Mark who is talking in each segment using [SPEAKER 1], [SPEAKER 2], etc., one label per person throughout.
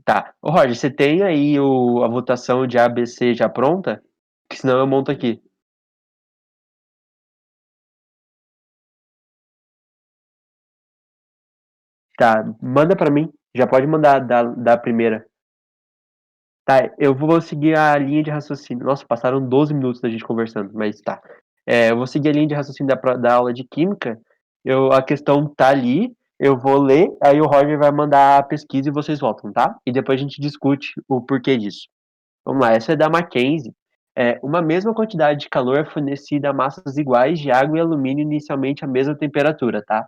[SPEAKER 1] Tá. Ô, Roger, você tem aí a votação de ABC já pronta? Que senão eu monto aqui. Tá, manda pra mim. Já pode mandar da primeira. Tá, eu vou seguir a linha de raciocínio. Nossa, passaram 12 minutos da gente conversando, mas tá. Eu vou seguir a linha de raciocínio da aula de química. A questão tá ali, eu vou ler, aí o Roger vai mandar a pesquisa e vocês voltam, tá? E depois a gente discute o porquê disso. Vamos lá, essa é da Mackenzie. Uma mesma quantidade de calor é fornecida a massas iguais de água e alumínio inicialmente à mesma temperatura, tá?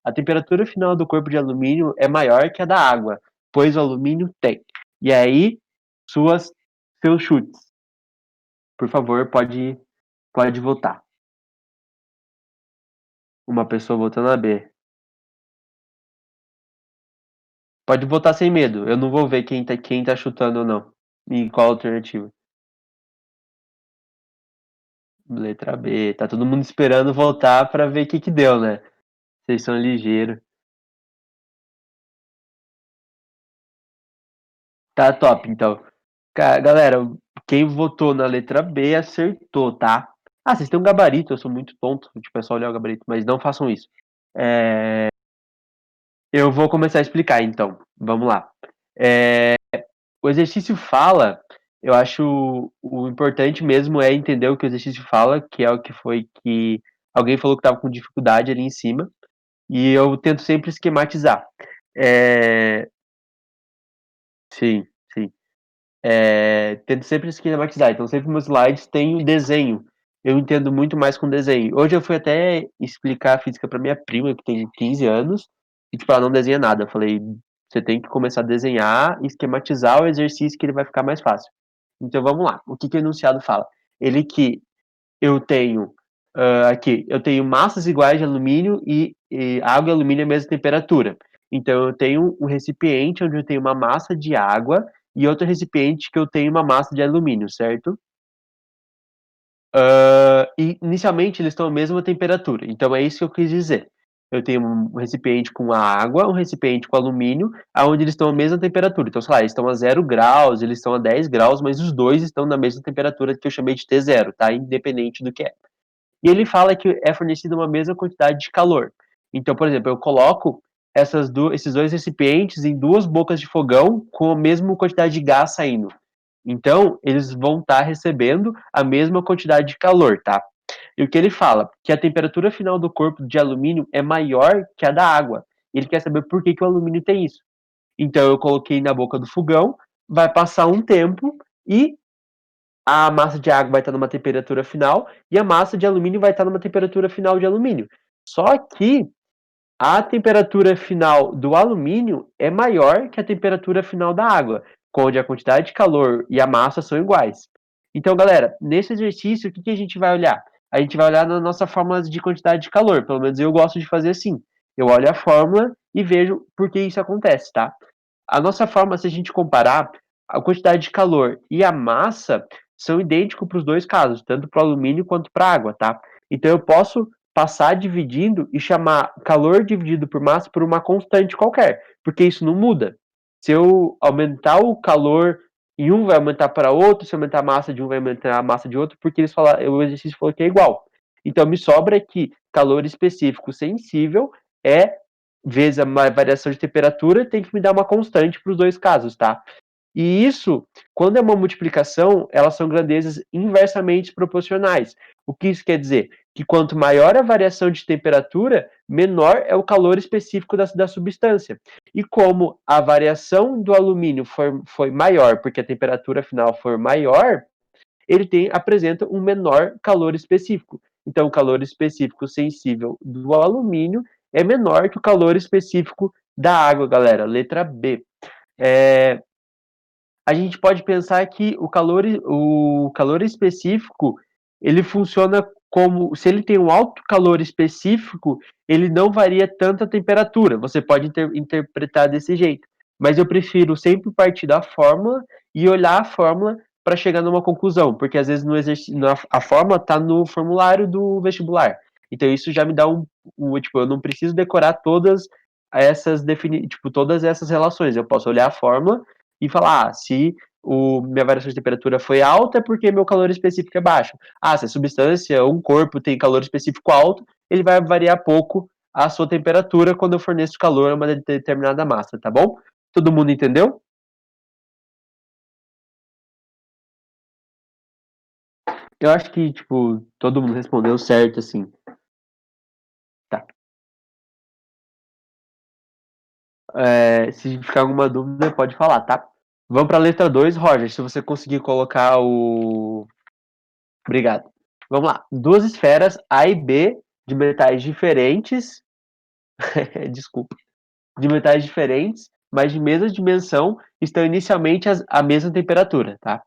[SPEAKER 1] A temperatura final do corpo de alumínio é maior que a da água, pois o alumínio tem. E aí, suas, seus chutes. Por favor, pode votar. Uma pessoa votando a B. Pode votar sem medo. Eu não vou ver quem tá chutando ou não. E qual a alternativa? Letra B. Tá todo mundo esperando votar pra ver o que deu, né? Vocês são ligeiros. Tá top, então. Galera, quem votou na letra B acertou, tá? Ah, vocês têm um gabarito, eu sou muito tonto. Tipo, é só olhar o gabarito, mas não façam isso. Eu vou começar a explicar, então. Vamos lá. O exercício fala, eu acho o importante mesmo é entender o que o exercício fala, que é o que foi que alguém falou que estava com dificuldade ali em cima, e eu tento sempre esquematizar. É, sim, sim. Tento sempre esquematizar. Então, sempre meus slides têm um desenho. Eu entendo muito mais com desenho. Hoje eu fui até explicar física para minha prima, que tem 15 anos, e tipo, ela não desenha nada. Eu falei, você tem que começar a desenhar e esquematizar o exercício que ele vai ficar mais fácil. Então vamos lá. O que, que o enunciado fala? Ele que eu tenho aqui, eu tenho massas iguais de alumínio e água e alumínio à mesma temperatura. Então eu tenho um recipiente onde eu tenho uma massa de água e outro recipiente que eu tenho uma massa de alumínio, certo? E inicialmente eles estão à mesma temperatura. Então é isso que eu quis dizer. Eu tenho um recipiente com água, um recipiente com alumínio, aonde eles estão à mesma temperatura. Então, sei lá, eles estão a 0 graus, eles estão a 10 graus, mas os dois estão na mesma temperatura que eu chamei de T0, tá? Independente do que é. E ele fala que é fornecida uma mesma quantidade de calor. Então, por exemplo, eu coloco esses dois recipientes em duas bocas de fogão com a mesma quantidade de gás saindo. Então, eles vão estar recebendo a mesma quantidade de calor, tá? E o que ele fala? Que a temperatura final do corpo de alumínio é maior que a da água. Ele quer saber por que o alumínio tem isso. Então, eu coloquei na boca do fogão, vai passar um tempo e a massa de água vai estar numa temperatura final e a massa de alumínio vai estar numa temperatura final de alumínio. Só que a temperatura final do alumínio é maior que a temperatura final da água, onde a quantidade de calor e a massa são iguais. Então, galera, nesse exercício, o que a gente vai olhar? A gente vai olhar na nossa fórmula de quantidade de calor. Pelo menos eu gosto de fazer assim. Eu olho a fórmula e vejo por que isso acontece, tá? A nossa forma, se a gente comparar, a quantidade de calor e a massa são idênticos para os dois casos, tanto para o alumínio quanto para a água, tá? Então eu posso passar dividindo e chamar calor dividido por massa por uma constante qualquer, porque isso não muda. Se eu aumentar o calor em um, vai aumentar para outro, se eu aumentar a massa de um, vai aumentar a massa de outro, porque eles falaram, o exercício falou que é igual. Então me sobra que calor específico sensível é vezes a variação de temperatura, tem que me dar uma constante para os dois casos, tá? E isso, quando é uma multiplicação, elas são grandezas inversamente proporcionais. O que isso quer dizer? Que quanto maior a variação de temperatura, menor é o calor específico da substância. E como a variação do alumínio foi maior, porque a temperatura final for maior, ele apresenta um menor calor específico. Então, o calor específico sensível do alumínio é menor que o calor específico da água, galera. Letra B. É, a gente pode pensar que o calor específico ele funciona como se ele tem um alto calor específico, ele não varia tanto a temperatura. Você pode interpretar desse jeito. Mas eu prefiro sempre partir da fórmula e olhar a fórmula para chegar numa conclusão, porque às vezes no exercício, a fórmula está no formulário do vestibular. Então isso já me dá tipo, eu não preciso decorar todas todas essas relações. Eu posso olhar a fórmula e falar, se minha variação de temperatura foi alta é porque meu calor específico é baixo. Se a substância, um corpo tem calor específico alto, ele vai variar pouco a sua temperatura quando eu forneço calor a uma determinada massa, tá bom? Todo mundo entendeu? Eu acho que, todo mundo respondeu certo, assim. Tá. Se ficar alguma dúvida, pode falar, tá? Vamos para a letra 2, Roger, se você conseguir colocar o... Obrigado. Vamos lá. Duas esferas A e B de metais diferentes, desculpa, de metais diferentes, mas de mesma dimensão, estão inicialmente à mesma temperatura, tá?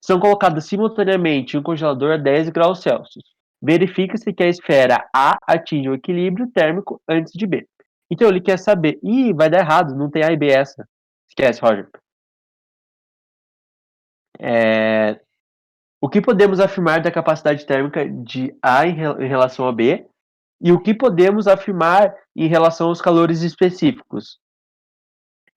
[SPEAKER 1] São colocadas simultaneamente em um congelador a 10 graus Celsius. Verifica-se que a esfera A atinge o equilíbrio térmico antes de B. Então ele quer saber. Ih, vai dar errado, não tem A e B essa. Esquece, Roger. O que podemos afirmar da capacidade térmica de A em relação a B? E o que podemos afirmar em relação aos calores específicos?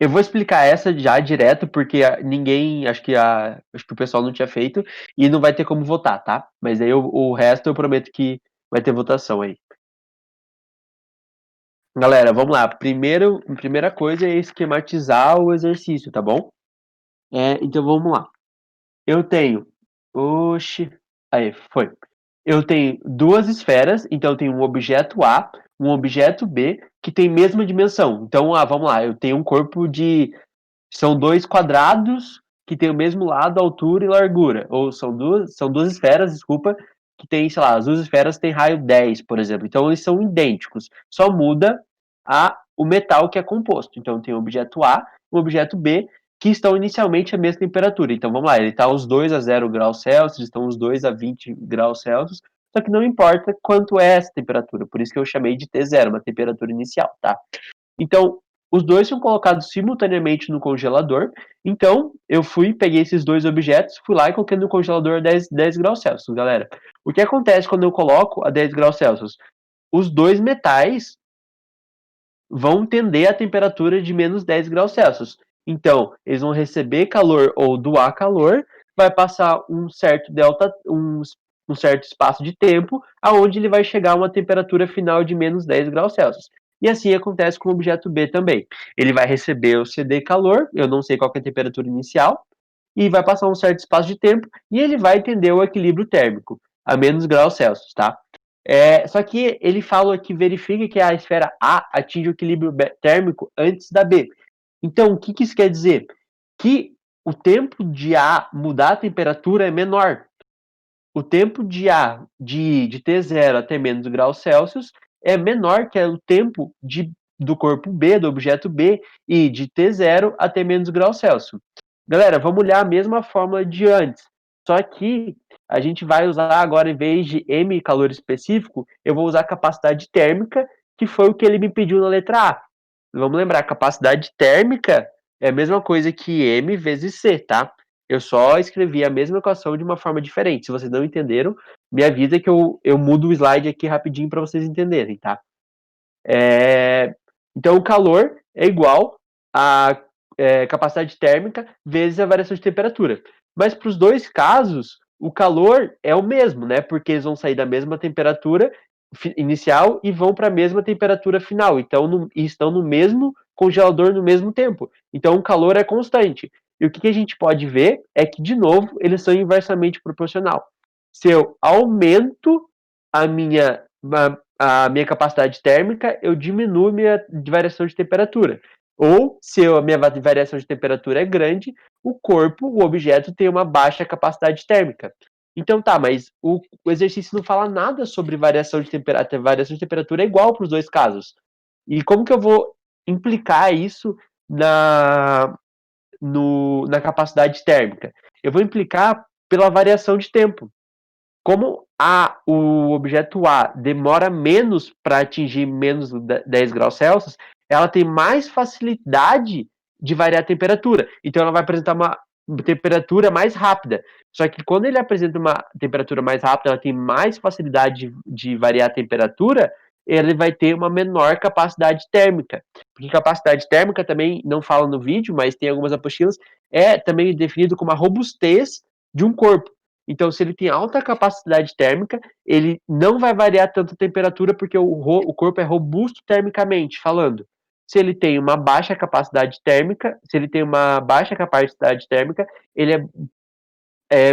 [SPEAKER 1] Eu vou explicar essa já direto, porque ninguém, acho que o pessoal não tinha feito, e não vai ter como votar, tá? Mas aí o resto eu prometo que vai ter votação aí. Galera, vamos lá. Primeira coisa é esquematizar o exercício, tá bom? Então vamos lá. Eu tenho. Oxi. Aí, foi. Eu tenho duas esferas, então eu tenho um objeto A, um objeto B, que tem mesma dimensão. Então, vamos lá, eu tenho um corpo de... São dois quadrados que têm o mesmo lado, altura e largura. Ou são duas esferas, desculpa, que tem, sei lá, as duas esferas têm raio 10, por exemplo. Então, eles são idênticos. Só muda o metal que é composto. Então, tem o objeto A e o objeto B, que estão inicialmente à mesma temperatura. Então, vamos lá, ele está os dois a 0 graus Celsius, estão os dois a 20 graus Celsius, só que não importa quanto é essa temperatura, por isso que eu chamei de T0, uma temperatura inicial, tá? Então, os dois são colocados simultaneamente no congelador. Então, eu peguei esses dois objetos, fui lá e coloquei no congelador a 10 graus Celsius, galera. O que acontece quando eu coloco a 10 graus Celsius? Os dois metais vão tender a temperatura de menos 10 graus Celsius. Então, eles vão receber calor ou doar calor, vai passar um certo um certo espaço de tempo, aonde ele vai chegar a uma temperatura final de menos 10 graus Celsius. E assim acontece com o objeto B também. Ele vai receber o CD calor, eu não sei qual é a temperatura inicial, e vai passar um certo espaço de tempo, e ele vai tender o equilíbrio térmico, a menos graus Celsius, tá? Só que ele fala que verifica que a esfera A atinge o equilíbrio térmico antes da B. Então, o que isso quer dizer? Que o tempo de A mudar a temperatura é menor. O tempo de A de T0 até menos graus Celsius é menor que o tempo do corpo B, do objeto B, e de T0 até menos graus Celsius. Galera, vamos olhar a mesma fórmula de antes. Só que a gente vai usar agora, em vez de M calor específico, eu vou usar capacidade térmica, que foi o que ele me pediu na letra A. Vamos lembrar, capacidade térmica é a mesma coisa que M vezes C, tá? Eu só escrevi a mesma equação de uma forma diferente. Se vocês não entenderam, me avisa que eu mudo o slide aqui rapidinho para vocês entenderem, tá? Então, o calor é igual a capacidade térmica vezes a variação de temperatura. Mas para os dois casos, o calor é o mesmo, né? Porque eles vão sair da mesma temperatura inicial e vão para a mesma temperatura final. Então, estão no mesmo congelador no mesmo tempo. Então, o calor é constante. E o que a gente pode ver é que, de novo, eles são inversamente proporcional. Se eu aumento a minha, a minha capacidade térmica, eu diminuo minha variação de temperatura. Ou, se a minha variação de temperatura é grande, o objeto, tem uma baixa capacidade térmica. Então tá, mas o exercício não fala nada sobre variação de temperatura. A variação de temperatura é igual para os dois casos. E como que eu vou implicar isso na capacidade térmica? Eu vou implicar pela variação de tempo. Como o objeto A demora menos para atingir menos 10 graus Celsius, ela tem mais facilidade de variar a temperatura. Então, ela vai apresentar uma temperatura mais rápida. Só que quando ele apresenta uma temperatura mais rápida, ela tem mais facilidade de variar a temperatura, ele vai ter uma menor capacidade térmica. Porque capacidade térmica também, não fala no vídeo, mas tem algumas apostilas, é também definido como a robustez de um corpo. Então, se ele tem alta capacidade térmica, ele não vai variar tanto a temperatura, porque o corpo é robusto termicamente falando. Se ele tem uma baixa capacidade térmica, se ele tem uma baixa capacidade térmica, ele é,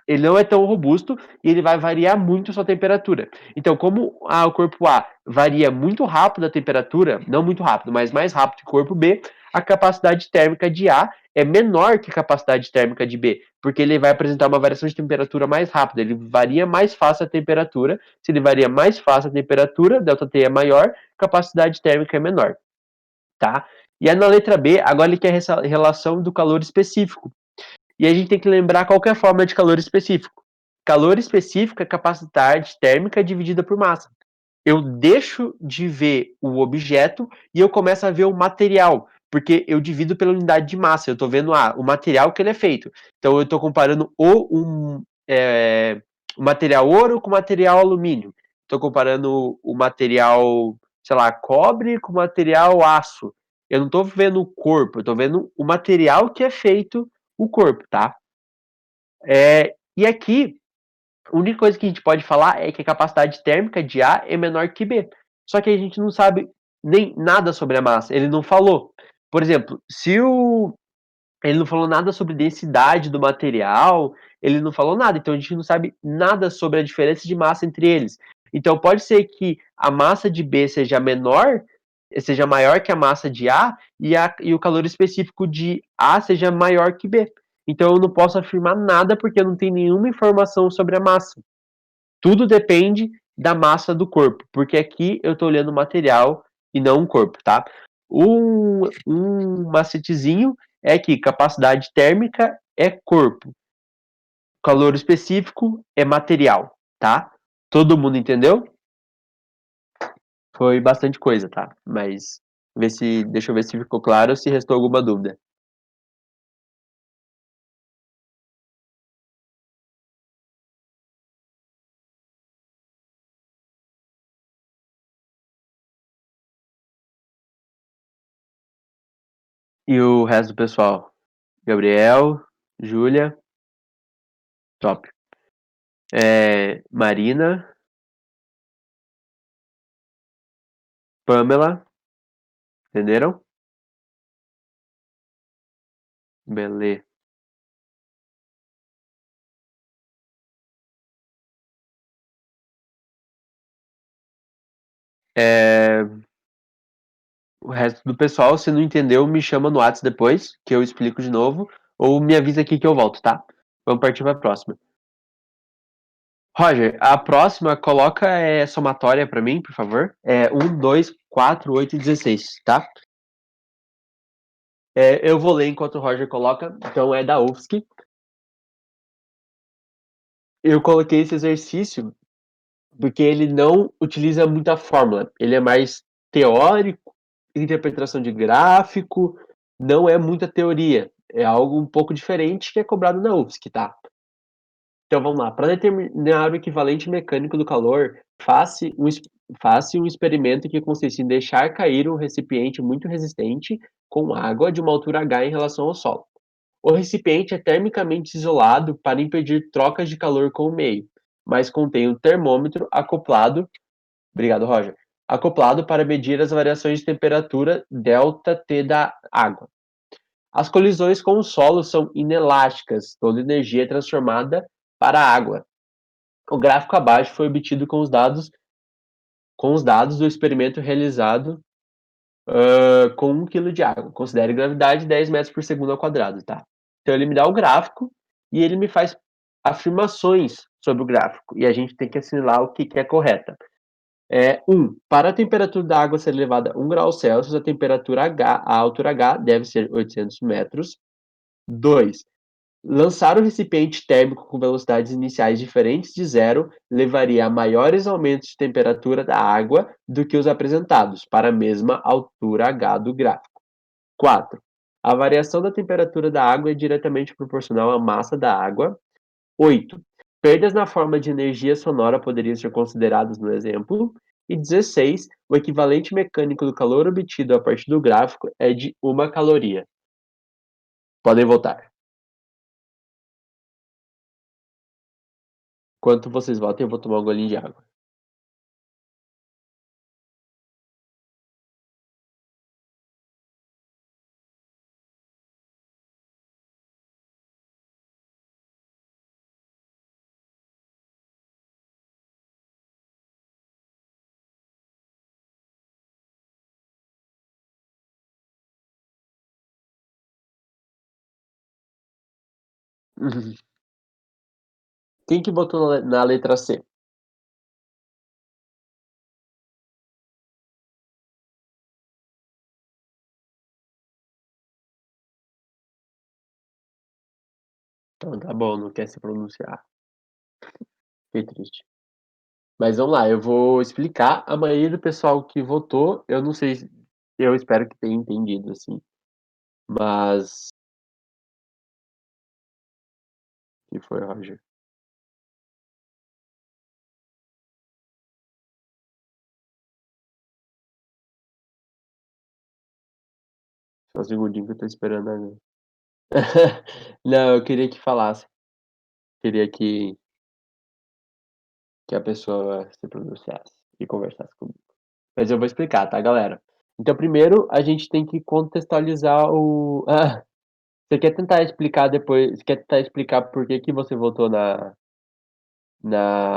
[SPEAKER 1] ele não é tão robusto e ele vai variar muito a sua temperatura. Então, como o corpo A varia muito rápido a temperatura, não muito rápido, mas mais rápido que o corpo B, a capacidade térmica de A é menor que a capacidade térmica de B, porque ele vai apresentar uma variação de temperatura mais rápida, ele varia mais fácil a temperatura. Se ele varia mais fácil a temperatura, ΔT é maior, capacidade térmica é menor, tá? E aí na letra B, agora ele quer a relação do calor específico. E a gente tem que lembrar qual que é a fórmula de calor específico. Calor específico é capacidade térmica dividida por massa. Eu deixo de ver o objeto e eu começo a ver o material, porque eu divido pela unidade de massa. Eu estou vendo o material que ele é feito. Então eu estou comparando o material ouro com o material alumínio. Estou comparando o material, sei lá, cobre com o material aço. Eu não estou vendo o corpo, eu estou vendo o material que é feito o corpo, tá? E aqui, a única coisa que a gente pode falar é que a capacidade térmica de A é menor que B. Só que a gente não sabe nem nada sobre a massa. Ele não falou. Por exemplo, ele não falou nada sobre densidade do material, ele não falou nada. Então a gente não sabe nada sobre a diferença de massa entre eles. Então pode ser que a massa de B seja menor, seja maior que a massa de A e o calor específico de A seja maior que B. Então eu não posso afirmar nada porque eu não tenho nenhuma informação sobre a massa. Tudo depende da massa do corpo, porque aqui eu estou olhando o material e não um corpo, tá? Um macetezinho é que capacidade térmica é corpo, calor específico é material, tá? Todo mundo entendeu? Foi bastante coisa, tá? Mas deixa eu ver se ficou claro ou se restou alguma dúvida. E o resto do pessoal? Gabriel, Júlia, top. Marina, Pamela, entenderam? Beleza. É, o resto do pessoal, se não entendeu, me chama no WhatsApp depois, que eu explico de novo, ou me avisa aqui que eu volto, tá? Vamos partir para a próxima. Roger, a próxima coloca somatória para mim, por favor. 1, 2, 4, 8 e 16, tá? Eu vou ler enquanto o Roger coloca, então é da UFSC. Eu coloquei esse exercício porque ele não utiliza muita fórmula, ele é mais teórico, interpretação de gráfico, não é muita teoria, é algo um pouco diferente que é cobrado na UFSC, tá? Então vamos lá, para determinar o equivalente mecânico do calor, faça um experimento que consiste em deixar cair um recipiente muito resistente com água de uma altura H em relação ao solo. O recipiente é termicamente isolado para impedir trocas de calor com o meio, mas contém um termômetro acoplado. Obrigado, Roger. Acoplado para medir as variações de temperatura ΔT da água. As colisões com o solo são inelásticas, toda energia é transformada para a água. O gráfico abaixo foi obtido com os dados do experimento realizado com 1 kg de água. Considere gravidade 10 metros por segundo ao quadrado, tá? Então ele me dá o gráfico e ele me faz afirmações sobre o gráfico. E a gente tem que assinalar o que é correta. Para a temperatura da água ser elevada a 1 grau Celsius, a altura H deve ser 800 metros. 2. Lançar o recipiente térmico com velocidades iniciais diferentes de zero levaria a maiores aumentos de temperatura da água do que os apresentados, para a mesma altura H do gráfico. 4. A variação da temperatura da água é diretamente proporcional à massa da água. 8. Perdas na forma de energia sonora poderiam ser consideradas no exemplo. E 16, o equivalente mecânico do calor obtido a partir do gráfico é de 1 caloria. Podem votar. Enquanto vocês votam, eu vou tomar um golinho de água. Quem que votou na letra C? Então tá bom, não quer se pronunciar. Fiquei triste. Mas vamos lá, eu vou explicar. A maioria do pessoal que votou, eu não sei, eu espero que tenha entendido, assim. Mas, que foi, Roger? Só um segundinho que eu tô esperando agora. Não, eu queria que falasse. Queria que a pessoa se pronunciasse e conversasse comigo. Mas eu vou explicar, tá, galera? Então, primeiro, a gente tem que contextualizar o. Ah, você quer tentar explicar depois? Você quer tentar explicar por que que você votou na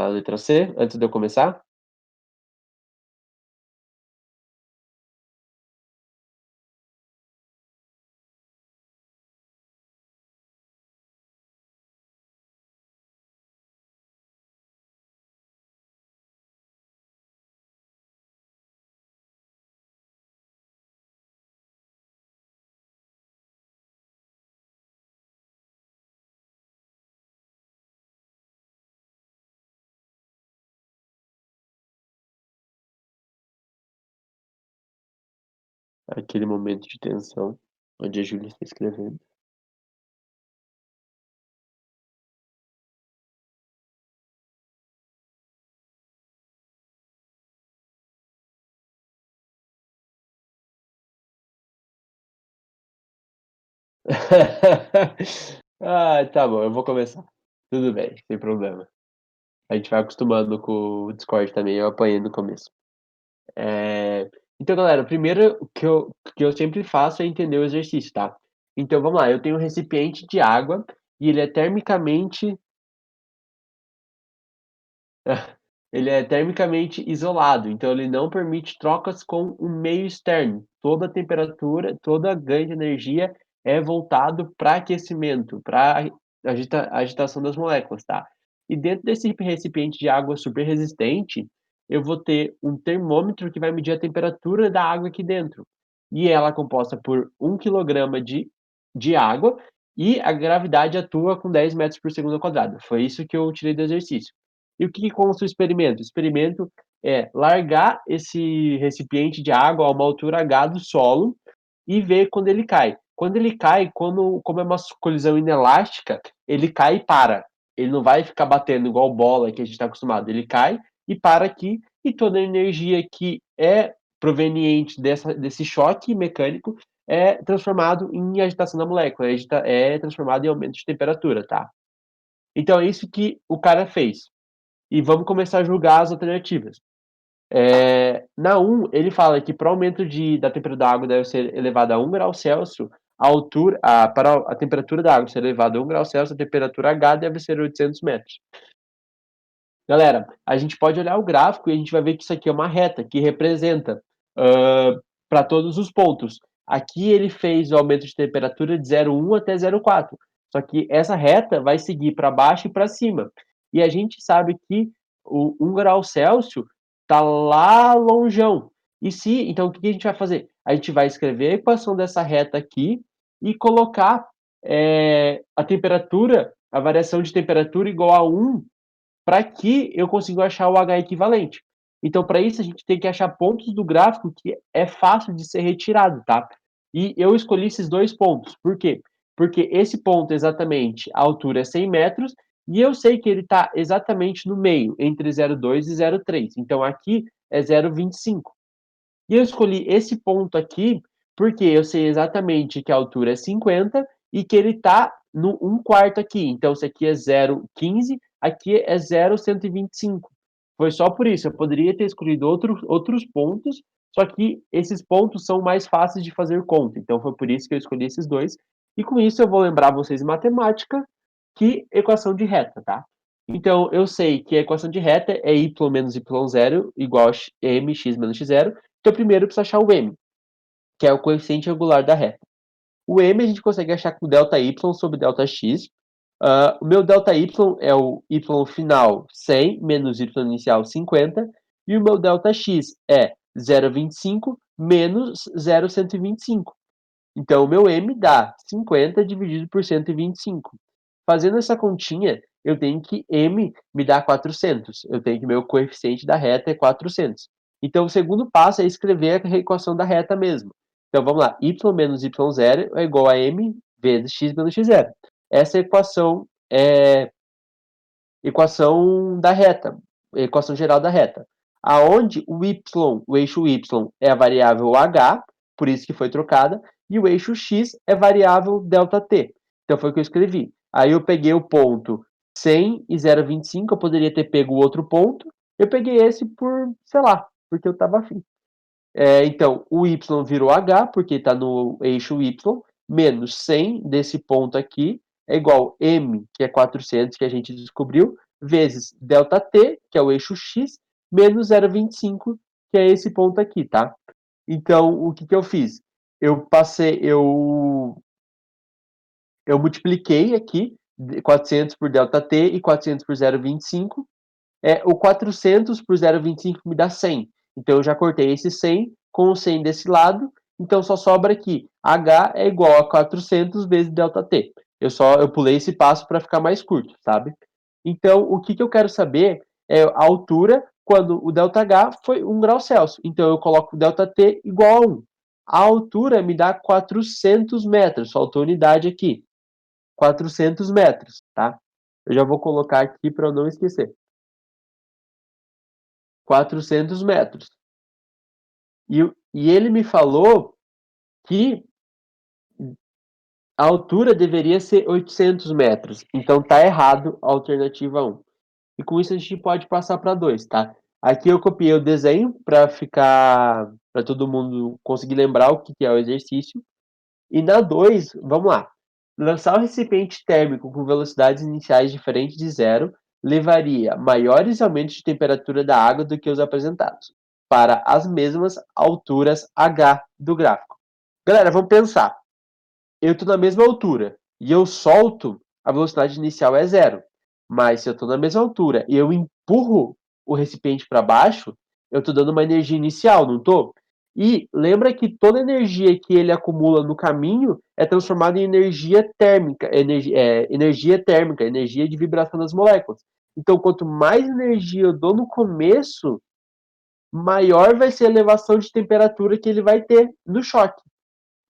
[SPEAKER 1] letra C, antes de eu começar? Aquele momento de tensão, onde a Júlia está escrevendo. Ah, tá bom, eu vou começar. Tudo bem, sem problema. A gente vai acostumando com o Discord também, eu apanhei no começo. Então, galera, o primeiro que eu sempre faço é entender o exercício, tá? Então, vamos lá, eu tenho um recipiente de água e ele é termicamente isolado, então ele não permite trocas com o meio externo. Toda a temperatura, toda ganho de energia é voltado para aquecimento, para agitação das moléculas, tá? E dentro desse recipiente de água super resistente, eu vou ter um termômetro que vai medir a temperatura da água aqui dentro. E ela é composta por 1 quilograma de água e a gravidade atua com 10 metros por segundo ao quadrado. Foi isso que eu tirei do exercício. E o que consta o experimento? O experimento é largar esse recipiente de água a uma altura H do solo e ver quando ele cai. Quando ele cai, como é uma colisão inelástica, ele cai e para. Ele não vai ficar batendo igual bola que a gente está acostumado. Ele cai e para aqui, e toda a energia que é proveniente desse choque mecânico é transformado em agitação da molécula, é transformado em aumento de temperatura, tá? Então é isso que o cara fez. E vamos começar a julgar as alternativas. Na 1, ele fala que para o aumento da temperatura da água deve ser elevada a 1 grau Celsius, para a temperatura da água ser elevada a 1 grau Celsius, a temperatura H deve ser 800 metros. Galera, a gente pode olhar o gráfico e a gente vai ver que isso aqui é uma reta que representa para todos os pontos. Aqui ele fez o aumento de temperatura de 0,1 até 0,4. Só que essa reta vai seguir para baixo e para cima. E a gente sabe que o 1 grau Celsius está lá longeão. Então, o que a gente vai fazer? A gente vai escrever a equação dessa reta aqui e colocar a temperatura, a variação de temperatura igual a 1 para que eu consiga achar o H equivalente. Então, para isso, a gente tem que achar pontos do gráfico que é fácil de ser retirado, tá? E eu escolhi esses dois pontos. Por quê? Porque esse ponto, exatamente, a altura é 100 metros, e eu sei que ele está exatamente no meio, entre 0,2 e 0,3. Então, aqui é 0,25. E eu escolhi esse ponto aqui porque eu sei exatamente que a altura é 50 e que ele está no 1/4 aqui. Então, isso aqui é 0,15, aqui é 0,125. Foi só por isso. Eu poderia ter escolhido outros pontos, só que esses pontos são mais fáceis de fazer conta. Então, foi por isso que eu escolhi esses dois. E com isso, eu vou lembrar vocês em matemática que equação de reta, tá? Então, eu sei que a equação de reta é y menos y0 igual a mx menos x0. Então, primeiro eu preciso achar o m, que é o coeficiente angular da reta. O m a gente consegue achar com ΔY sobre ΔX. O meu ΔY é o y final 100 menos y inicial 50. E o meu ΔX é 0,25 menos 0,125. Então, o meu m dá 50 dividido por 125. Fazendo essa continha, eu tenho que m me dá 400. Eu tenho que meu coeficiente da reta é 400. Então, o segundo passo é escrever a equação da reta mesmo. Então, vamos lá. Y menos y0 é igual a m vezes x menos x0. Essa é equação da reta, equação geral da reta. Aonde o eixo y é a variável h, por isso que foi trocada, e o eixo x é variável ΔT. Então foi o que eu escrevi. Aí eu peguei o ponto 100 e 0,25, eu poderia ter pego o outro ponto, eu peguei esse por, sei lá, porque eu estava afim. Então, o y virou h, porque está no eixo y, menos 100 desse ponto aqui, é igual m, que é 400, que a gente descobriu, vezes ΔT, que é o eixo x, menos 0,25, que é esse ponto aqui, tá? Então, o que eu fiz? Eu multipliquei aqui 400 por ΔT e 400 por 0,25. O 400 por 0,25 me dá 100. Então, eu já cortei esse 100 com o 100 desse lado. Então, só sobra aqui. H é igual a 400 vezes ΔT. Eu pulei esse passo para ficar mais curto, sabe? Então, o que eu quero saber é a altura quando o ΔH foi 1 grau Celsius. Então, eu coloco ΔT igual a 1. A altura me dá 400 metros. Faltou unidade aqui. 400 metros, tá? Eu já vou colocar aqui para eu não esquecer. 400 metros. E ele me falou que a altura deveria ser 800 metros. Então tá errado a alternativa 1. E com isso a gente pode passar para 2, tá? Aqui eu copiei o desenho para todo mundo conseguir lembrar o que é o exercício. E na 2, vamos lá. Lançar o recipiente térmico com velocidades iniciais diferentes de zero levaria maiores aumentos de temperatura da água do que os apresentados, para as mesmas alturas h do gráfico. Galera, vamos pensar. Eu estou na mesma altura e eu solto, a velocidade inicial é zero. Mas se eu estou na mesma altura e eu empurro o recipiente para baixo, eu estou dando uma energia inicial, não estou? E lembra que toda energia que ele acumula no caminho é transformada em energia térmica, energia de vibração das moléculas. Então, quanto mais energia eu dou no começo, maior vai ser a elevação de temperatura que ele vai ter no choque.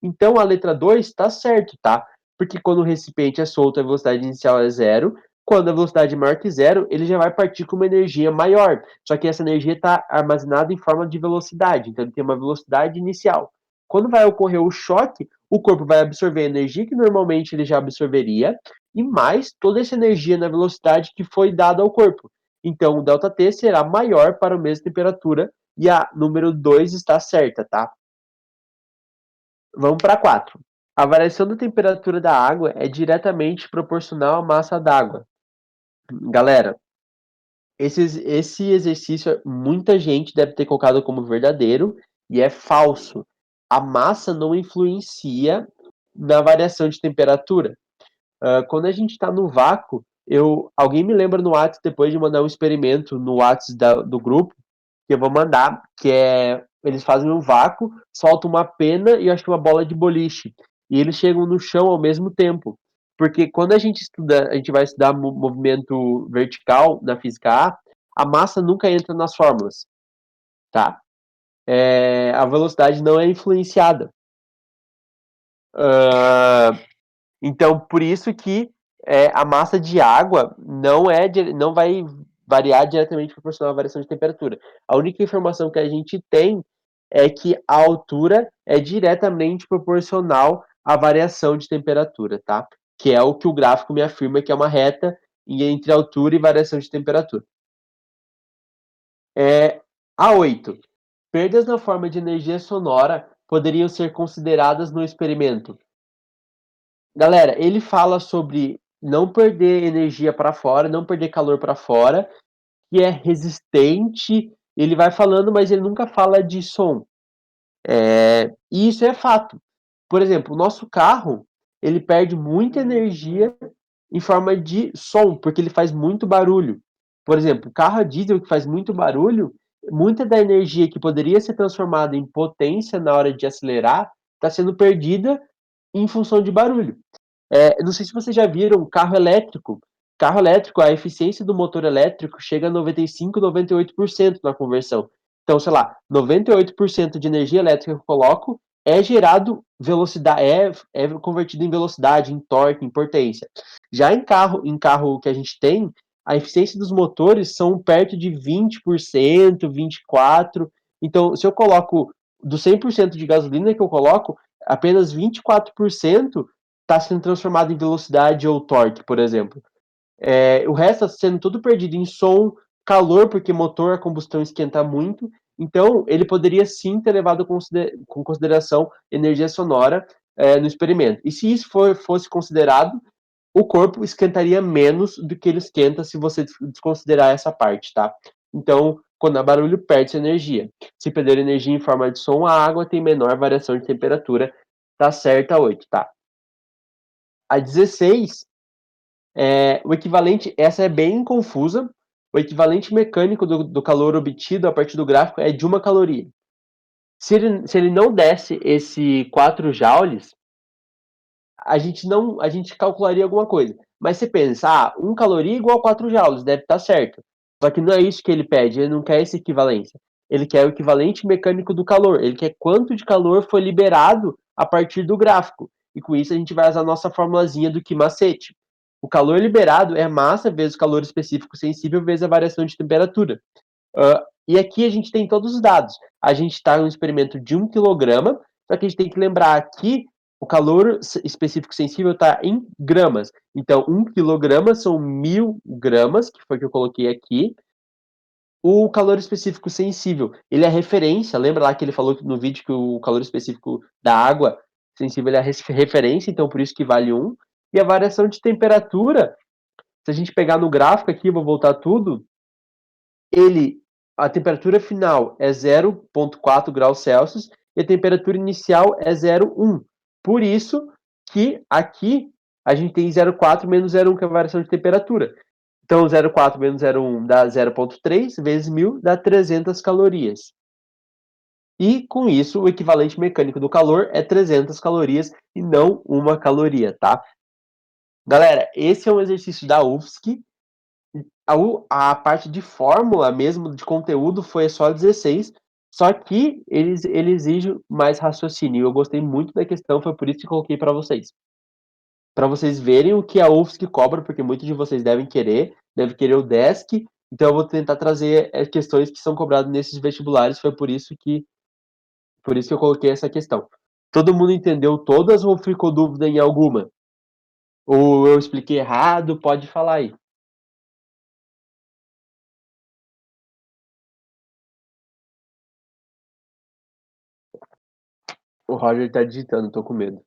[SPEAKER 1] Então, a letra 2 está certo, tá? Porque quando o recipiente é solto, a velocidade inicial é zero. Quando a velocidade é maior que zero, ele já vai partir com uma energia maior. Só que essa energia está armazenada em forma de velocidade. Então, ele tem uma velocidade inicial. Quando vai ocorrer o choque, o corpo vai absorver a energia que normalmente ele já absorveria, e mais toda essa energia na velocidade que foi dada ao corpo. Então, o ΔT será maior para a mesma temperatura, e a número 2 está certa, tá? Vamos para 4. A variação da temperatura da água é diretamente proporcional à massa d'água. Galera, esse exercício muita gente deve ter colocado como verdadeiro e é falso. A massa não influencia na variação de temperatura. Quando a gente está no vácuo, alguém me lembra no WhatsApp depois de mandar um experimento no WhatsApp do grupo, que eu vou mandar, que eles fazem um vácuo, soltam uma pena e acho que uma bola de boliche. E eles chegam no chão ao mesmo tempo. Porque quando a gente vai estudar movimento vertical na física a massa nunca entra nas fórmulas, tá? A velocidade não é influenciada. Então, por isso que a massa de água não vai variar diretamente proporcional à variação de temperatura. A única informação que a gente tem é que a altura é diretamente proporcional à variação de temperatura, tá? Que é o que o gráfico me afirma que é uma reta entre altura e variação de temperatura. A8. Perdas na forma de energia sonora poderiam ser consideradas no experimento. Galera, ele fala sobre não perder energia para fora, não perder calor para fora, que é resistente. Ele vai falando, mas ele nunca fala de som. E isso é fato. Por exemplo, o nosso carro, ele perde muita energia em forma de som, porque ele faz muito barulho. Por exemplo, o carro a diesel que faz muito barulho, muita da energia que poderia ser transformada em potência na hora de acelerar, está sendo perdida em função de barulho. Não sei se vocês já viram carro elétrico. Carro elétrico, a eficiência do motor elétrico chega a 95, 98% na conversão. Então, sei lá, 98% de energia elétrica que eu coloco é gerado velocidade, é convertido em velocidade, em torque, em potência. Já em carro que a gente tem, a eficiência dos motores são perto de 20%, 24%. Então, se eu coloco do 100% de gasolina que eu coloco, apenas 24% está sendo transformado em velocidade ou torque, por exemplo. O resto está sendo tudo perdido em som, calor, porque motor a combustão esquenta muito. Então, ele poderia sim ter levado com consideração energia sonora no experimento. E se isso fosse considerado, o corpo esquentaria menos do que ele esquenta se você desconsiderar essa parte, tá? Então, quando há barulho, perde-se energia. Se perder energia em forma de som, a água tem menor variação de temperatura. Tá certa 8, tá? A 16 o equivalente, essa é bem confusa. O equivalente mecânico do calor obtido a partir do gráfico é de 1 caloria. Se ele não desse esse 4 joules, a gente calcularia alguma coisa. Mas você pensa, 1 caloria igual a 4 joules, deve estar certo. Só que não é isso que ele pede, ele não quer essa equivalência. Ele quer o equivalente mecânico do calor, ele quer quanto de calor foi liberado a partir do gráfico. E com isso a gente vai usar a nossa formulazinha do que macete. O calor liberado é massa vezes o calor específico sensível vezes a variação de temperatura. E aqui a gente tem todos os dados. A gente está em um experimento de 1 kg, só que a gente tem que lembrar que o calor específico sensível está em gramas. Então, 1 kg são 1000 gramas, que foi o que eu coloquei aqui. O calor específico sensível, ele é referência. Lembra lá que ele falou no vídeo que o calor específico da água sensível ele é referência, então por isso que vale 1. E a variação de temperatura, se a gente pegar no gráfico aqui, vou voltar tudo, ele a temperatura final é 0,4 graus Celsius e a temperatura inicial é 0,1. Por isso que aqui a gente tem 0,4 menos 0,1, que é a variação de temperatura. Então, 0,4 menos 0,1 dá 0,3 vezes 1000 dá 300 calorias. E com isso, o equivalente mecânico do calor é 300 calorias e não 1 caloria, tá? Galera, esse é um exercício da UFSC. A parte de fórmula mesmo, de conteúdo, foi só 16, só que ele exige mais raciocínio. Eu gostei muito da questão, foi por isso que coloquei para vocês verem o que a UFSC cobra, porque muitos de vocês devem querer o DESC, então eu vou tentar trazer questões que são cobradas nesses vestibulares, foi por isso que eu coloquei essa questão. Todo mundo entendeu todas ou ficou dúvida em alguma? Ou eu expliquei errado? Pode falar aí. O Roger tá digitando, tô com medo.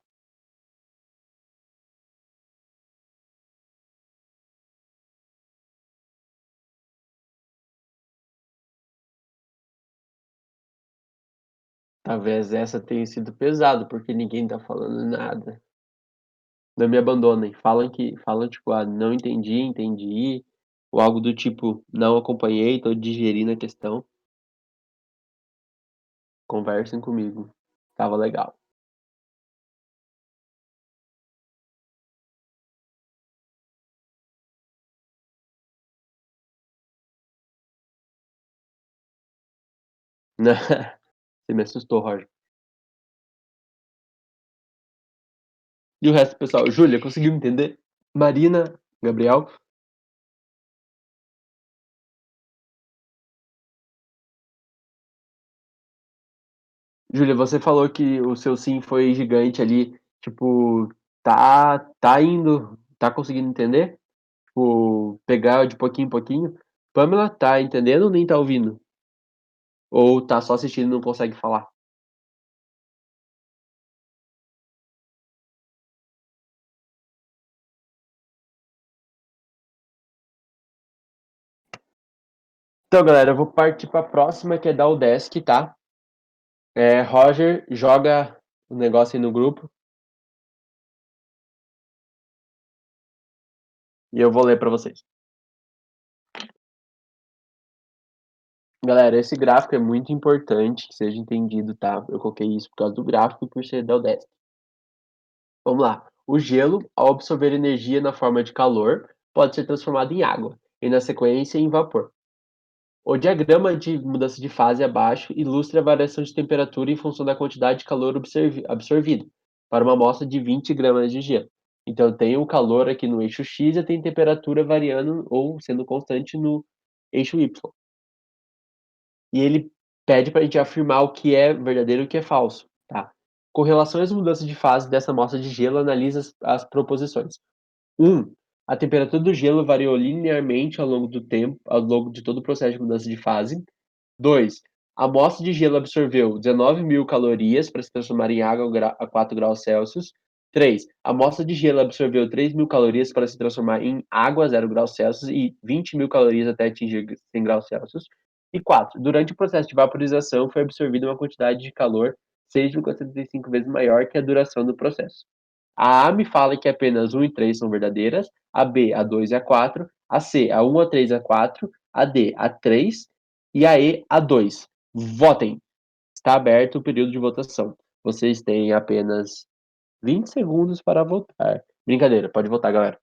[SPEAKER 1] Talvez essa tenha sido pesado, porque ninguém tá falando nada. Não me abandonem. Falam tipo, não entendi, entendi, ou algo do tipo, não acompanhei, tô digerindo a questão. Conversem comigo. Tava legal. Você me assustou, Roger. E o resto, pessoal? Júlia, conseguiu entender? Marina, Gabriel? Júlia, você falou que o seu sim foi gigante ali. Tipo, tá indo, tá conseguindo entender? Tipo, pegar de pouquinho em pouquinho. Pamela, tá entendendo ou nem tá ouvindo? Ou tá só assistindo e não consegue falar? Então, galera, eu vou partir pra próxima, que é da Udesc, tá? Roger, joga o negócio aí no grupo e eu vou ler pra vocês. Galera, esse gráfico é muito importante que seja entendido, tá? Eu coloquei isso por causa do gráfico e por ser da Udesc. Vamos lá. O gelo, ao absorver energia na forma de calor, pode ser transformado em água e, na sequência, em vapor. O diagrama de mudança de fase abaixo ilustra a variação de temperatura em função da quantidade de calor absorvido para uma amostra de 20 gramas de gelo. Então, tem o calor aqui no eixo X e tem temperatura variando ou sendo constante no eixo Y. E ele pede para a gente afirmar o que é verdadeiro e o que é falso. Tá? Com relação às mudanças de fase dessa amostra de gelo, analisa as proposições. 1. A temperatura do gelo variou linearmente ao longo do tempo, ao longo de todo o processo de mudança de fase. 2. A amostra de gelo absorveu 19.000 calorias para se transformar em água a 4 graus Celsius. 3. A amostra de gelo absorveu 3.000 calorias para se transformar em água a 0 graus Celsius e 20.000 calorias até atingir 100 graus Celsius. E 4. Durante o processo de vaporização foi absorvida uma quantidade de calor 6,75 vezes maior que a duração do processo. A A me fala que apenas 1 e 3 são verdadeiras, a B, a 2 e a 4, a C, a 1, a 3 e a 4, a D, a 3 e a E, a 2. Votem. Está aberto o período de votação. Vocês têm apenas 20 segundos para votar. Brincadeira, pode votar, galera.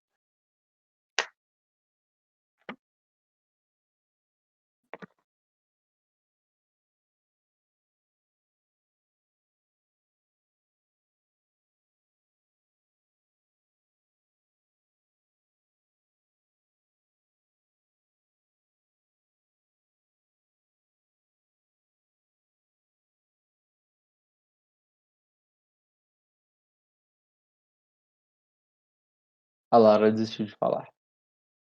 [SPEAKER 1] A Lara desistiu de falar.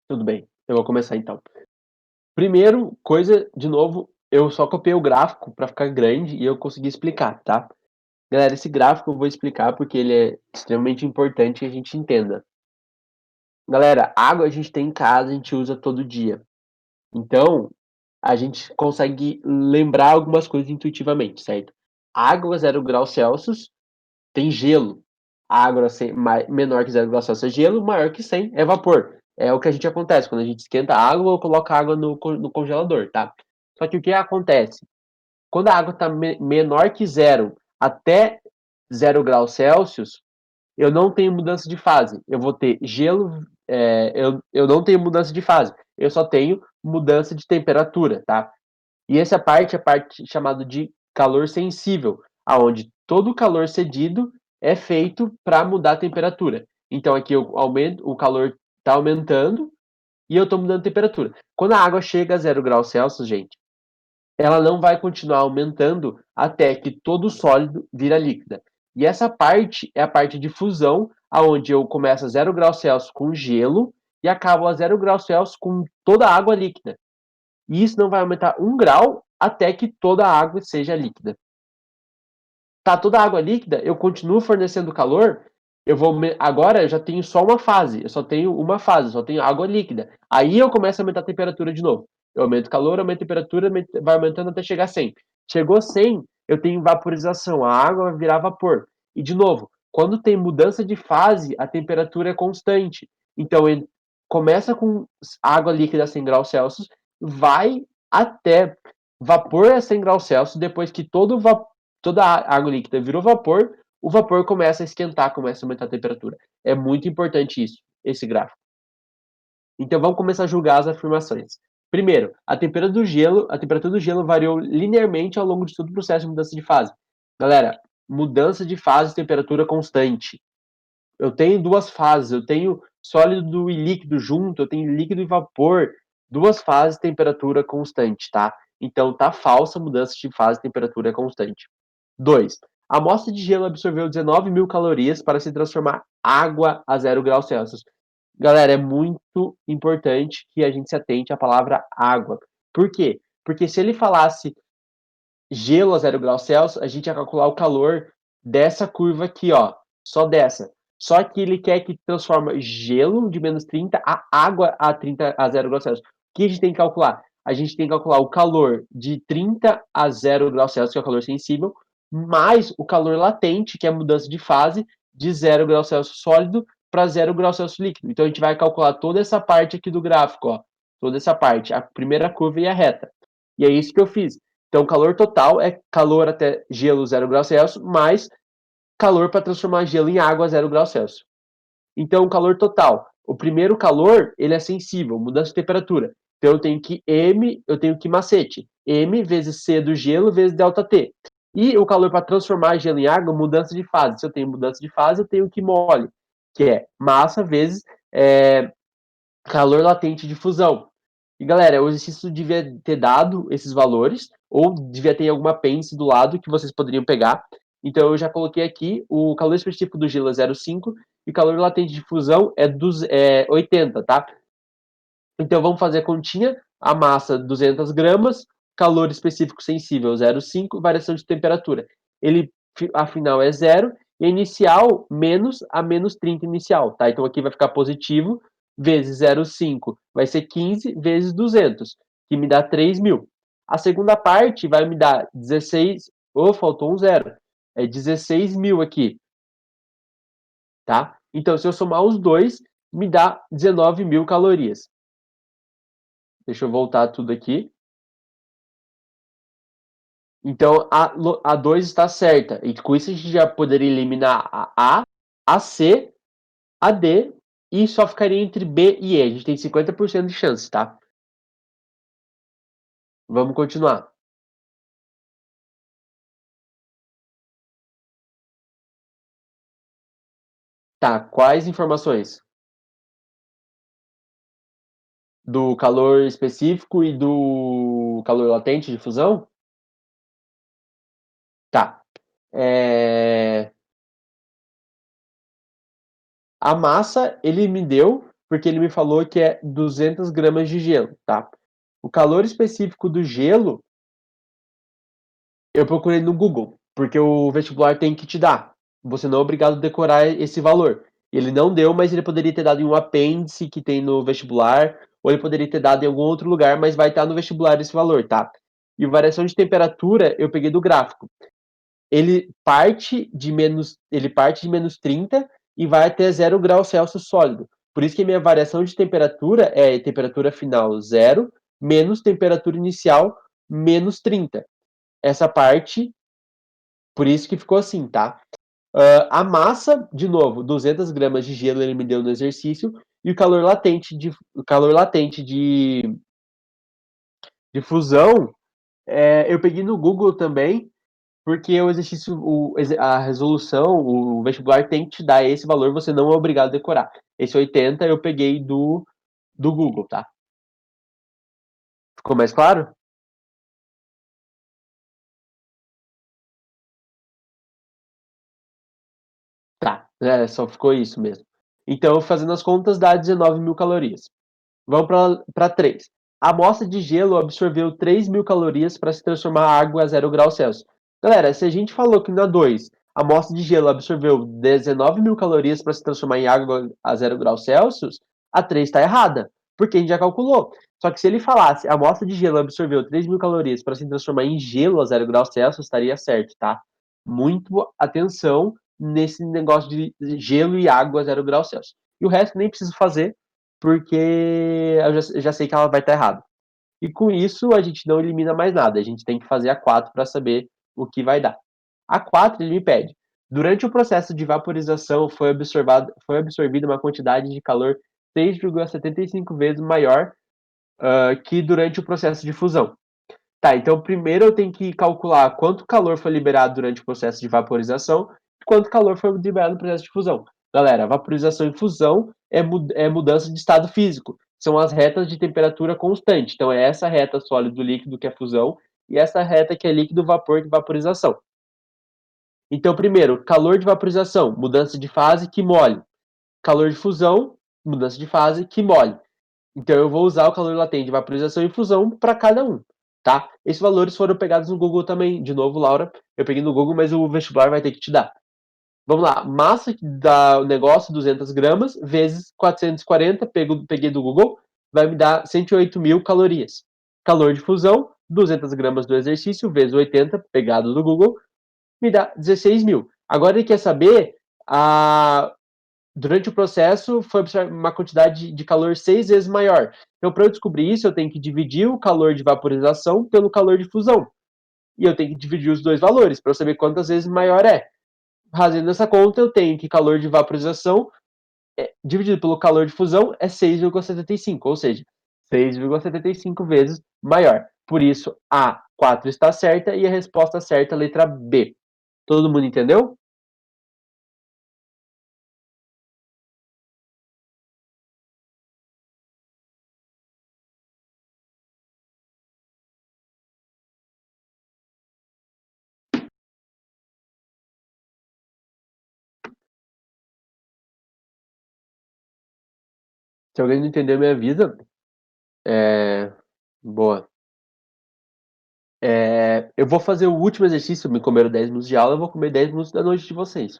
[SPEAKER 1] Tudo bem, eu vou começar então. Primeiro, coisa, de novo, eu só copiei o gráfico para ficar grande e eu consegui explicar, tá? Galera, esse gráfico eu vou explicar porque ele é extremamente importante que a gente entenda. Galera, água a gente tem em casa, a gente usa todo dia. Então, a gente consegue lembrar algumas coisas intuitivamente, certo? Água 0 graus Celsius tem gelo. Água menor que 0 graus Celsius é gelo, maior que 100 é vapor. É o que a gente acontece quando a gente esquenta a água ou coloca água no congelador, tá? Só que o que acontece? Quando a água está menor que zero até 0 graus Celsius, eu não tenho mudança de fase. Eu vou ter gelo, eu não tenho mudança de fase. Eu só tenho mudança de temperatura, tá? E essa parte é a parte chamada de calor sensível, aonde todo o calor cedido é feito para mudar a temperatura. Então aqui eu aumento, o calor está aumentando e eu estou mudando a temperatura. Quando a água chega a 0 graus Celsius, gente, ela não vai continuar aumentando até que todo sólido vira líquida. E essa parte é a parte de fusão, aonde eu começo a 0 graus Celsius com gelo e acabo a 0 graus Celsius com toda a água líquida. E isso não vai aumentar 1 grau até que toda a água seja líquida. Tá toda a água líquida, eu continuo fornecendo calor, agora eu já tenho só uma fase, eu só tenho uma fase, eu só tenho água líquida. Aí eu começo a aumentar a temperatura de novo. Eu aumento o calor, aumento a temperatura, vai aumentando até chegar a 100. Chegou a 100, eu tenho vaporização, a água vai virar vapor. E de novo, quando tem mudança de fase, a temperatura é constante. Então, começa com água líquida a 100 graus Celsius, vai até vapor a 100 graus Celsius, depois que toda a água líquida virou vapor, o vapor começa a esquentar, começa a aumentar a temperatura. É muito importante isso, esse gráfico. Então vamos começar a julgar as afirmações. Primeiro, a temperatura do gelo variou linearmente ao longo de todo o processo de mudança de fase. Galera, mudança de fase, temperatura constante. Eu tenho duas fases, eu tenho sólido e líquido junto, eu tenho líquido e vapor, duas fases, temperatura constante, tá? Então tá falsa a mudança de fase, temperatura constante. 2. A amostra de gelo absorveu 19 mil calorias para se transformar água a 0 graus Celsius. Galera, é muito importante que a gente se atente à palavra água. Por quê? Porque se ele falasse gelo a 0 graus Celsius, a gente ia calcular o calor dessa curva aqui, ó, só dessa. Só que ele quer que transforma gelo de -30 a água a 0 graus Celsius. O que a gente tem que calcular? A gente tem que calcular o calor de 30 a 0 graus Celsius, que é o calor sensível, mais o calor latente, que é a mudança de fase de 0 graus Celsius sólido para 0 graus Celsius líquido. Então a gente vai calcular toda essa parte aqui do gráfico, ó, toda essa parte, a primeira curva e a reta. E é isso que eu fiz. Então, calor total é calor até gelo 0 graus Celsius, mais calor para transformar gelo em água a 0 graus Celsius. Então, calor total. O primeiro calor, ele é sensível, mudança de temperatura. Então, eu tenho que macete. M vezes C do gelo vezes ΔT. E o calor para transformar gelo em água, mudança de fase. Se eu tenho mudança de fase, eu tenho que mole, que é massa vezes calor latente de fusão. E galera, o exercício devia ter dado esses valores, ou devia ter alguma pence do lado que vocês poderiam pegar. Então eu já coloquei aqui, o calor específico do gelo é 0,5 e o calor latente de fusão é 80, tá? Então vamos fazer a continha, a massa 200 gramas, calor específico sensível 0,5, variação de temperatura. Ele, afinal, é zero, e a inicial menos a -30 inicial, tá? Então aqui vai ficar positivo, vezes 0,5 vai ser 15 vezes 200, que me dá 3.000. A segunda parte vai me dar 16, faltou um zero, é 16.000 aqui, tá? Então se eu somar os dois, me dá 19.000 calorias. Deixa eu voltar tudo aqui. Então a 2 está certa. E com isso a gente já poderia eliminar a C, a D e só ficaria entre B e E. A gente tem 50% de chance, tá? Vamos continuar. Tá, quais informações? Do calor específico e do calor latente de fusão? Tá. A massa ele me deu porque ele me falou que é 200 gramas de gelo, tá? O calor específico do gelo eu procurei no Google, porque o vestibular tem que te dar. Você não é obrigado a decorar esse valor. Ele não deu, mas ele poderia ter dado em um apêndice que tem no vestibular, ou ele poderia ter dado em algum outro lugar, mas vai estar no vestibular esse valor, tá? E variação de temperatura eu peguei do gráfico. Ele parte de -30 e vai até 0 graus Celsius sólido. Por isso que a minha variação de temperatura é temperatura final zero menos temperatura inicial -30. Essa parte, por isso que ficou assim, tá? A massa, de novo, 200 gramas de gelo ele me deu no exercício, e o calor latente de fusão, eu peguei no Google também, porque o exercício, a resolução, o vestibular tem que te dar esse valor, você não é obrigado a decorar. Esse 80 eu peguei do Google, tá? Ficou mais claro? Tá, só ficou isso mesmo. Então, fazendo as contas, dá 19.000 calorias. Vamos para 3. A amostra de gelo absorveu 3.000 calorias para se transformar a água a 0 graus Celsius. Galera, se a gente falou que na 2 a amostra de gelo absorveu 19.000 calorias para se transformar em água a 0 graus Celsius, a 3 está errada, porque a gente já calculou. Só que se ele falasse a amostra de gelo absorveu 3.000 calorias para se transformar em gelo a 0 graus Celsius, estaria certo, tá? Muito atenção nesse negócio de gelo e água a 0 graus Celsius. E o resto nem preciso fazer, porque eu já sei que ela vai estar errada. E com isso, a gente não elimina mais nada. A gente tem que fazer a 4 para saber o que vai dar. A 4 ele me pede. Durante o processo de vaporização, foi absorvida uma quantidade de calor 6,75 vezes maior que durante o processo de fusão. Tá, então primeiro eu tenho que calcular quanto calor foi liberado durante o processo de vaporização e quanto calor foi liberado no processo de fusão. Galera, vaporização e fusão é mudança de estado físico. São as retas de temperatura constante. Então é essa reta sólido-líquido que é fusão e essa reta que é líquido-vapor de vaporização. Então, primeiro, calor de vaporização, mudança de fase, que mole. Calor de fusão, mudança de fase, que mole. Então, eu vou usar o calor latente de vaporização e fusão para cada um, tá? Esses valores foram pegados no Google também. De novo, Laura, eu peguei no Google, mas o vestibular vai ter que te dar. Vamos lá, massa da negócio, 200 gramas, vezes 440, peguei do Google, vai me dar 108 mil calorias. Calor de fusão, 200 gramas do exercício, vezes 80, pegado do Google, me dá 16 mil. Agora ele quer saber, durante o processo, foi uma quantidade de calor 6 vezes maior. Então, para eu descobrir isso, eu tenho que dividir o calor de vaporização pelo calor de fusão. E eu tenho que dividir os dois valores, para eu saber quantas vezes maior é. Fazendo essa conta, eu tenho que calor de vaporização dividido pelo calor de fusão é 6,75, ou seja, 6,75 vezes maior. Por isso, a 4 está certa e a resposta certa é a letra B. Todo mundo entendeu? Se alguém não entendeu, me avisa. Boa. Eu vou fazer o último exercício, me comeram 10 minutos de aula, eu vou comer 10 minutos da noite de vocês.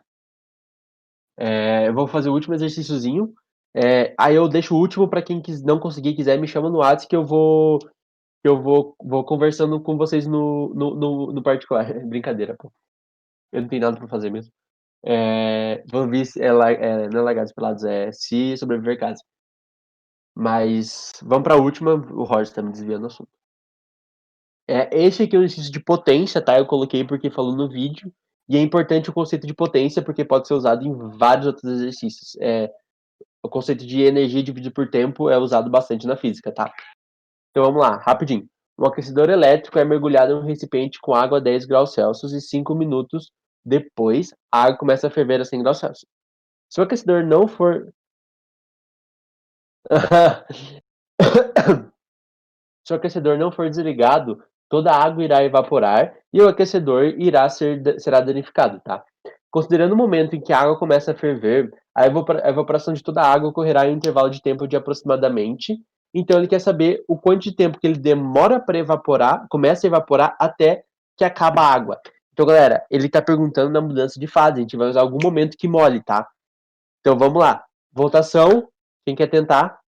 [SPEAKER 1] Eu vou fazer o último exercíciozinho. Aí eu deixo o último para quem não conseguir, quiser, me chama no WhatsApp que eu vou conversando com vocês no particular. Brincadeira, pô. Eu não tenho nada pra fazer mesmo. Vamos ver se não é Largados e Pelados, é Se Sobreviver Casa. Mas vamos pra última, o Roger tá me desviando do assunto. Esse aqui é o exercício de potência, tá? Eu coloquei porque falou no vídeo. E é importante o conceito de potência, porque pode ser usado em vários outros exercícios. O conceito de energia dividido por tempo é usado bastante na física, tá? Então vamos lá, rapidinho. Um aquecedor elétrico é mergulhado em um recipiente com água a 10 graus Celsius e 5 minutos depois a água começa a ferver a 100 graus Celsius. Se o aquecedor não for. Se o aquecedor não for desligado, toda a água irá evaporar e o aquecedor será danificado, tá? Considerando o momento em que a água começa a ferver, a evaporação de toda a água ocorrerá em um intervalo de tempo de aproximadamente. Então ele quer saber o quanto de tempo que ele demora para evaporar, começa a evaporar até que acaba a água. Então, galera, ele está perguntando na mudança de fase. A gente vai usar algum momento que molhe, tá? Então vamos lá. Votação. Quem quer tentar?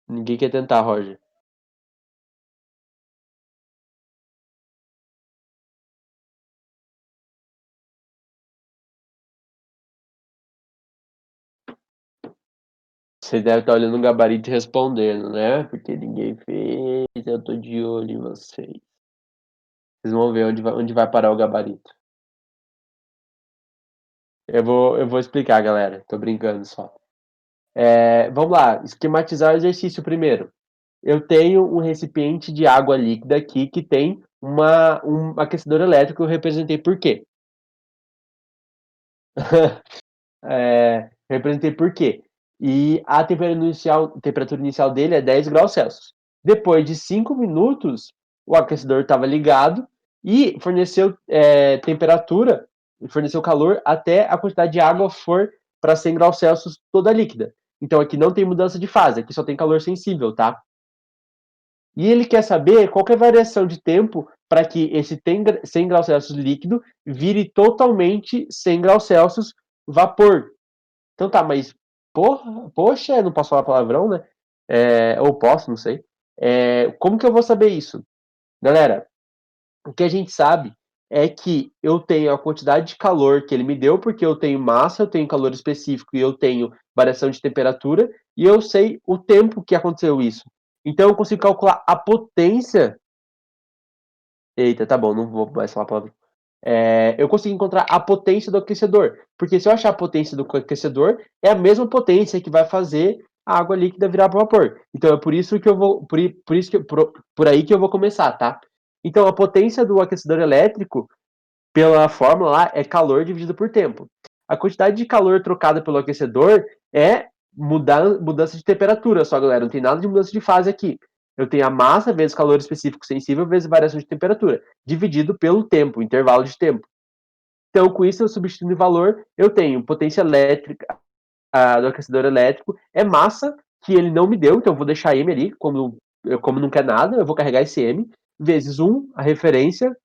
[SPEAKER 1] Ninguém quer tentar, Roger. Você deve estar olhando o gabarito e respondendo, né? Porque ninguém fez, eu tô de olho em vocês. Vocês vão ver onde vai parar o gabarito. Eu vou explicar, galera. Tô brincando só. Vamos lá, esquematizar o exercício primeiro. Eu tenho um recipiente de água líquida aqui que tem um aquecedor elétrico. Eu representei por quê? Representei por quê? E a temperatura inicial dele é 10 graus Celsius. Depois de 5 minutos, o aquecedor estava ligado e forneceu temperatura, forneceu calor até a quantidade de água for para 100 graus Celsius toda líquida. Então aqui não tem mudança de fase, aqui só tem calor sensível, tá? E ele quer saber qual que é a variação de tempo para que esse 100 graus Celsius líquido vire totalmente 100 graus Celsius vapor. Então tá, mas poxa, não posso falar palavrão, né? Ou posso, não sei. Como que eu vou saber isso? Galera, o que a gente sabe é que eu tenho a quantidade de calor que ele me deu, porque eu tenho massa, eu tenho calor específico e eu tenho variação de temperatura, e eu sei o tempo que aconteceu isso. Então eu consigo calcular a potência. Eita, tá bom, não vou mais falar a palavra. Eu consigo encontrar a potência do aquecedor. Porque se eu achar a potência do aquecedor, é a mesma potência que vai fazer a água líquida virar para vapor. Então é por isso que eu vou. Por isso que, por aí que eu vou começar, tá? Então a potência do aquecedor elétrico, pela fórmula lá, é calor dividido por tempo. A quantidade de calor trocada pelo aquecedor é mudança de temperatura só, galera. Não tem nada de mudança de fase aqui. Eu tenho a massa vezes calor específico sensível vezes variação de temperatura, dividido pelo tempo, intervalo de tempo. Então, com isso, eu substituindo o valor, eu tenho potência elétrica do aquecedor elétrico, é massa que ele não me deu, então eu vou deixar M ali, como não quer nada, eu vou carregar esse M, vezes 1, a referência,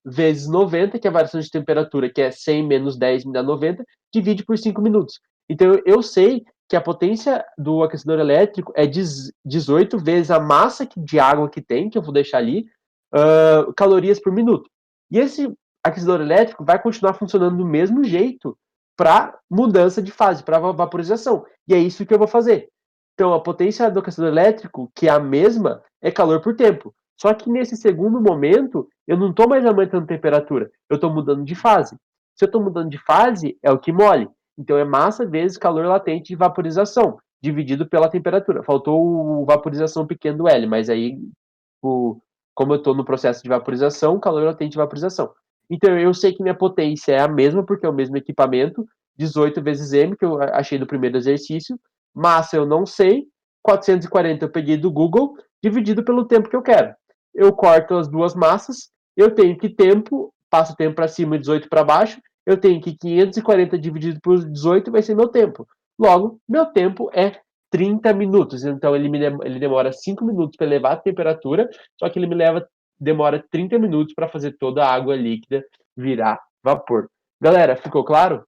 [SPEAKER 1] vezes 90, que é a variação de temperatura, que é 100 menos 10 me dá 90, divide por 5 minutos. Então eu sei que a potência do aquecedor elétrico é 18 vezes a massa de água que tem, que eu vou deixar ali, calorias por minuto. E esse aquecedor elétrico vai continuar funcionando do mesmo jeito para mudança de fase, para vaporização. E é isso que eu vou fazer. Então, a potência do aquecedor elétrico, que é a mesma, é calor por tempo. Só que nesse segundo momento, eu não estou mais aumentando a temperatura, eu estou mudando de fase. Se eu estou mudando de fase, é o que mole. Então é massa vezes calor latente de vaporização, dividido pela temperatura. Faltou o vaporização pequeno do L, mas aí, como eu estou no processo de vaporização, calor latente de vaporização. Então eu sei que minha potência é a mesma, porque é o mesmo equipamento, 18 vezes M, que eu achei do primeiro exercício. Massa eu não sei, 440 eu peguei do Google, dividido pelo tempo que eu quero. Eu corto as duas massas, eu tenho que tempo, passo o tempo para cima e 18 para baixo, eu tenho que 540 dividido por 18 vai ser meu tempo. Logo, meu tempo é 30 minutos. Então ele demora 5 minutos para elevar a temperatura, só que demora 30 minutos para fazer toda a água líquida virar vapor. Galera, ficou claro?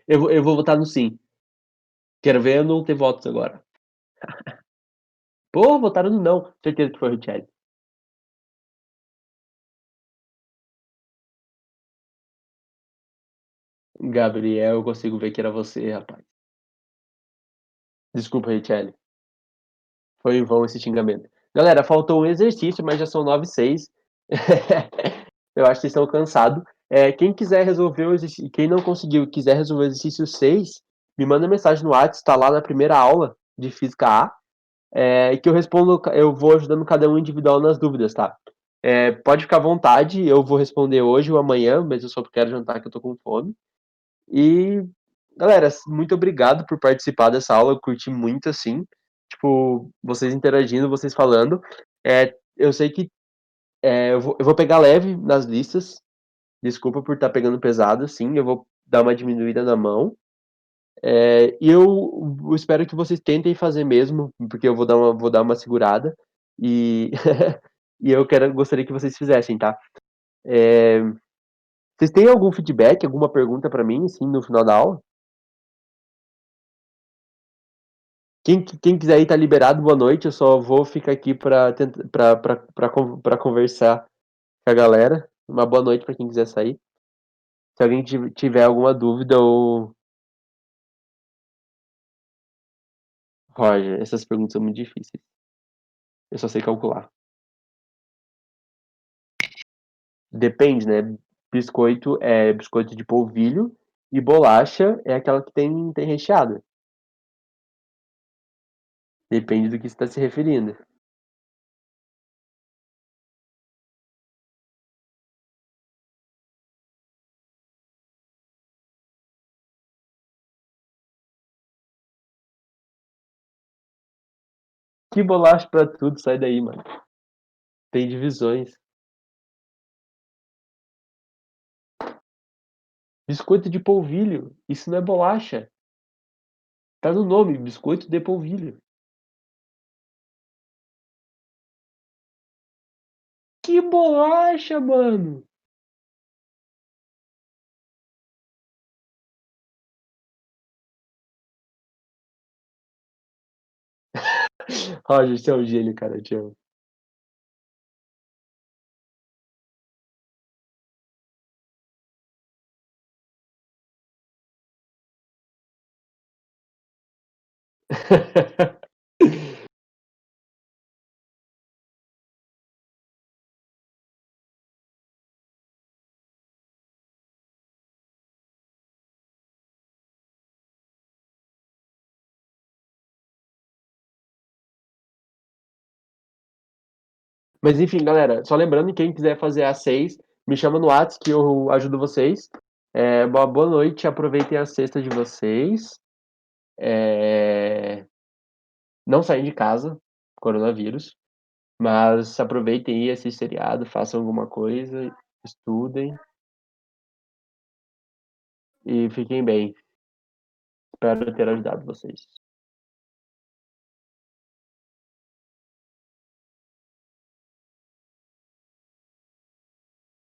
[SPEAKER 1] Eu vou votar no sim. Quero ver eu não ter votos agora. Pô, votaram no não. Certeza que foi o Richelli. Gabriel, eu consigo ver que era você, rapaz. Desculpa, Richelli. Foi em vão esse xingamento. Galera, faltou um exercício, mas já são 9 e 6. Eu acho que vocês estão cansados. Quem quiser resolver o exercício, quem não conseguiu e quiser resolver o exercício 6, me manda mensagem no WhatsApp, está lá na primeira aula de Física A, que eu respondo, eu vou ajudando cada um individual nas dúvidas, tá? Pode ficar à vontade, eu vou responder hoje ou amanhã, mas eu só quero jantar que eu tô com fome. E, galera, muito obrigado por participar dessa aula, eu curti muito, assim, tipo, vocês interagindo, vocês falando. Eu sei que eu vou pegar leve nas listas, desculpa por estar pegando pesado, assim, eu vou dar uma diminuída na mão. E eu espero que vocês tentem fazer mesmo, porque eu vou dar uma segurada. E, e gostaria que vocês fizessem, tá? É, Vocês têm algum feedback, alguma pergunta para mim, assim, no final da aula? Quem quiser ir tá liberado, boa noite. Eu só vou ficar aqui para conversar com a galera. Uma boa noite para quem quiser sair. Se alguém tiver alguma dúvida ou Roger, essas perguntas são muito difíceis. Eu só sei calcular. Depende, né? Biscoito é biscoito de polvilho e bolacha é aquela que tem recheado. Depende do que você está se referindo. Que bolacha pra tudo, sai daí, mano. Tem divisões. Biscoito de polvilho, isso não é bolacha. Tá no nome, biscoito de polvilho. Que bolacha, mano! Roger, você é um gênio, cara, eu te amo. Mas enfim, galera, só lembrando, quem quiser fazer a 6, me chama no WhatsApp que eu ajudo vocês. Uma boa noite, aproveitem a sexta de vocês. É, não saem de casa, coronavírus, mas aproveitem aí esse seriado, façam alguma coisa, estudem e fiquem bem. Espero ter ajudado vocês.